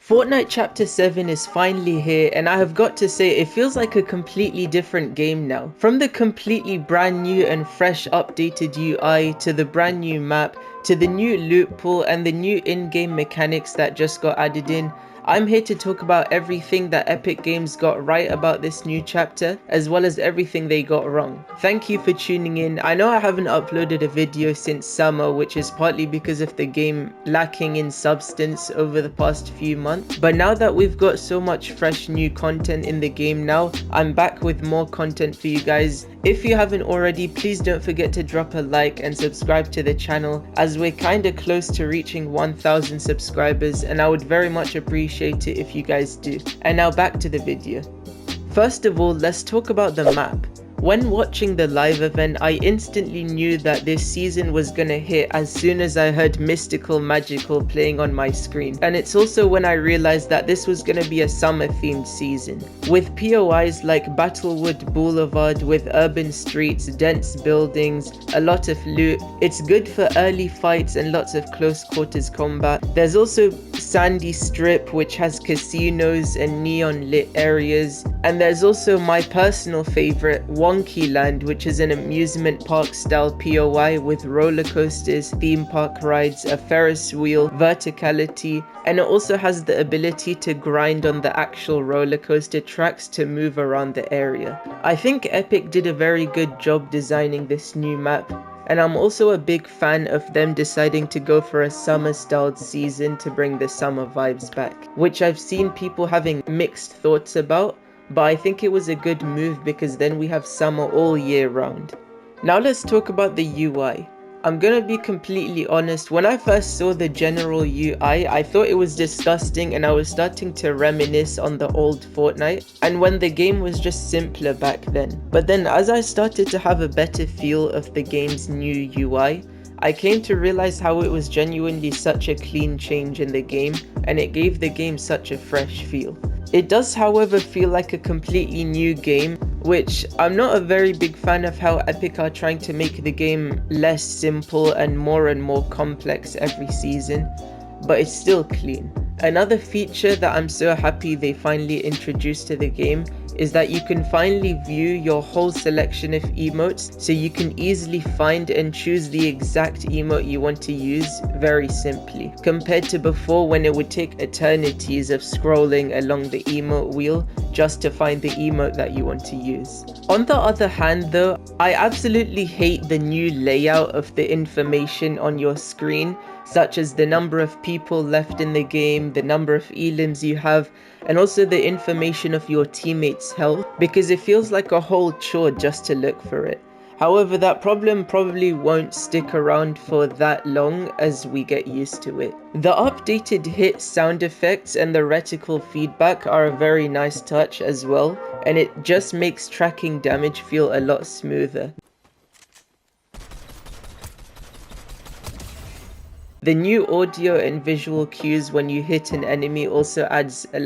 Fortnite Chapter 7 is finally here, and I have got to say it feels like a completely different game now. From the completely brand new and fresh updated UI, to the brand new map, to the new loot pool and the new in-game mechanics that just got added in, I'm here to talk about everything that Epic Games got right about this new chapter, as well as everything they got wrong. Thank you for tuning in. I know I haven't uploaded a video since summer, which is partly because of the game lacking in substance over the past few months, but now that we've got so much fresh new content in the game now, I'm back with more content for you guys. If you haven't already, please don't forget to drop a like and subscribe to the channel, as we're kinda close to reaching 1000 subscribers, and I would very much appreciate it if you guys do. And now back to the video. First of all, let's talk about the map. When watching the live event, I instantly knew that this season was gonna hit as soon as I heard Mystical Magical playing on my screen. And it's also when I realized that this was gonna be a summer themed season. With POIs like Battlewood Boulevard with urban streets, dense buildings, a lot of loot, it's good for early fights and lots of close quarters combat. There's also Sandy Strip, which has casinos and neon lit areas. And there's also my personal favorite, Wonky Land, which is an amusement park style POI with roller coasters, theme park rides, a Ferris wheel, verticality, and it also has the ability to grind on the actual roller coaster tracks to move around the area. I think Epic did a very good job designing this new map, and I'm also a big fan of them deciding to go for a summer styled season to bring the summer vibes back, which I've seen people having mixed thoughts about, but I think it was a good move because then we have summer all year round. Now let's talk about the UI. I'm gonna be completely honest, when I first saw the general UI, I thought it was disgusting and I was starting to reminisce on the old Fortnite, and when the game was just simpler back then. But then as I started to have a better feel of the game's new UI, I came to realize how it was genuinely such a clean change in the game, and it gave the game such a fresh feel. It does, however, feel like a completely new game, which I'm not a very big fan of how Epic are trying to make the game less simple and more complex every season, but it's still clean. Another feature that I'm so happy they finally introduced to the game is that you can finally view your whole selection of emotes, so you can easily find and choose the exact emote you want to use very simply, compared to before when it would take eternities of scrolling along the emote wheel just to find the emote that you want to use. On the other hand though, I absolutely hate the new layout of the information on your screen, such as the number of people left in the game, the number of elims you have, and also the information of your teammates' health, because it feels like a whole chore just to look for it. However, that problem probably won't stick around for that long as we get used to it. The updated hit sound effects and the reticle feedback are a very nice touch as well, and it just makes tracking damage feel a lot smoother. The new audio and visual cues when you hit an enemy also adds a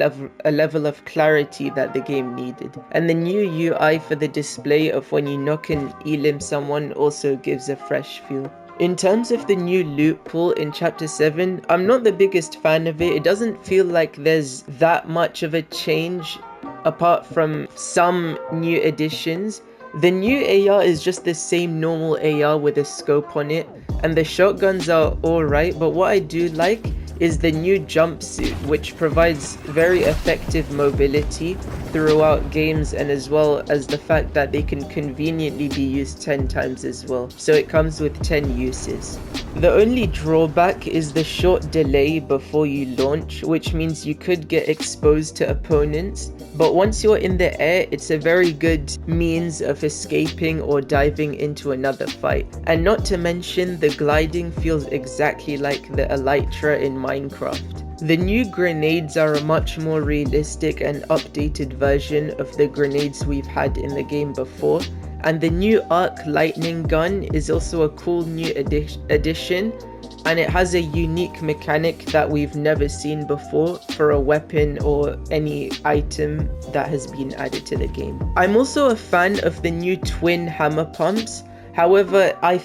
level of clarity that the game needed. And the new UI for the display of when you knock and elim someone also gives a fresh feel. In terms of the new loot pool in Chapter 7, I'm not the biggest fan of it. It doesn't feel like there's that much of a change apart from some new additions. The new AR is just the same normal AR with a scope on it, and the shotguns are alright, but what I do like is the new jumpsuit, which provides very effective mobility throughout games, and as well as the fact that they can conveniently be used 10 times as well, so it comes with 10 uses. The only drawback is the short delay before you launch, which means you could get exposed to opponents, but once you're in the air, it's a very good means of escaping or diving into another fight. And not to mention, the gliding feels exactly like the elytra in Minecraft. The new grenades are a much more realistic and updated version of the grenades we've had in the game before, and the new arc lightning gun is also a cool new addition, and it has a unique mechanic that we've never seen before for a weapon or any item that has been added to the game. I'm also a fan of the new twin hammer pumps, However, I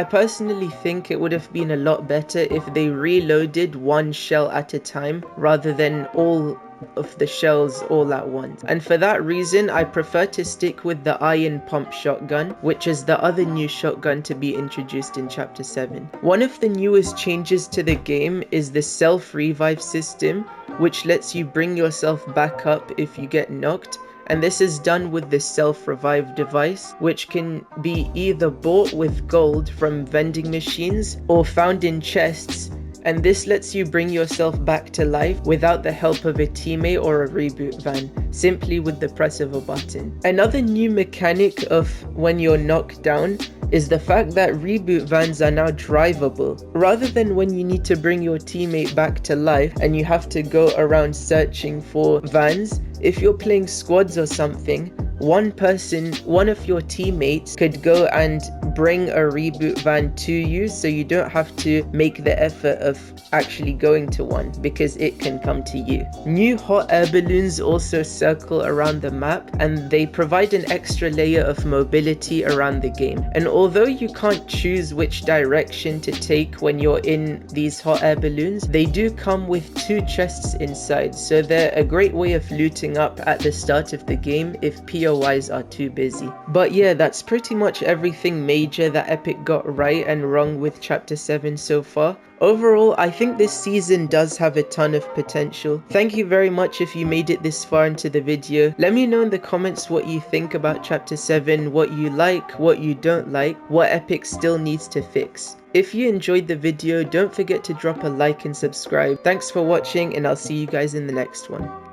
personally think it would have been a lot better if they reloaded one shell at a time rather than all of the shells all at once. And for that reason, I prefer to stick with the iron pump shotgun, which is the other new shotgun to be introduced in Chapter 7. One of the newest changes to the game is the self-revive system, which lets you bring yourself back up if you get knocked. And this is done with the self-revive device, which can be either bought with gold from vending machines or found in chests, and this lets you bring yourself back to life without the help of a teammate or a reboot van, simply with the press of a button. Another new mechanic of when you're knocked down is the fact that reboot vans are now drivable. Rather than when you need to bring your teammate back to life and you have to go around searching for vans, if you're playing squads or something, one of your teammates could go and bring a reboot van to you, so you don't have to make the effort of actually going to one because it can come to you. New hot air balloons also circle around the map, and they provide an extra layer of mobility around the game. And although you can't choose which direction to take when you're in these hot air balloons, they do come with 2 chests inside, so they're a great way of looting up at the start of the game if POIs are too busy. But yeah, that's pretty much everything major that Epic got right and wrong with Chapter 7 so far. Overall, I think this season does have a ton of potential. Thank you very much if you made it this far into the video. Let me know in the comments what you think about Chapter 7, what you like, what you don't like, what Epic still needs to fix. If you enjoyed the video, don't forget to drop a like and subscribe. Thanks for watching, and I'll see you guys in the next one.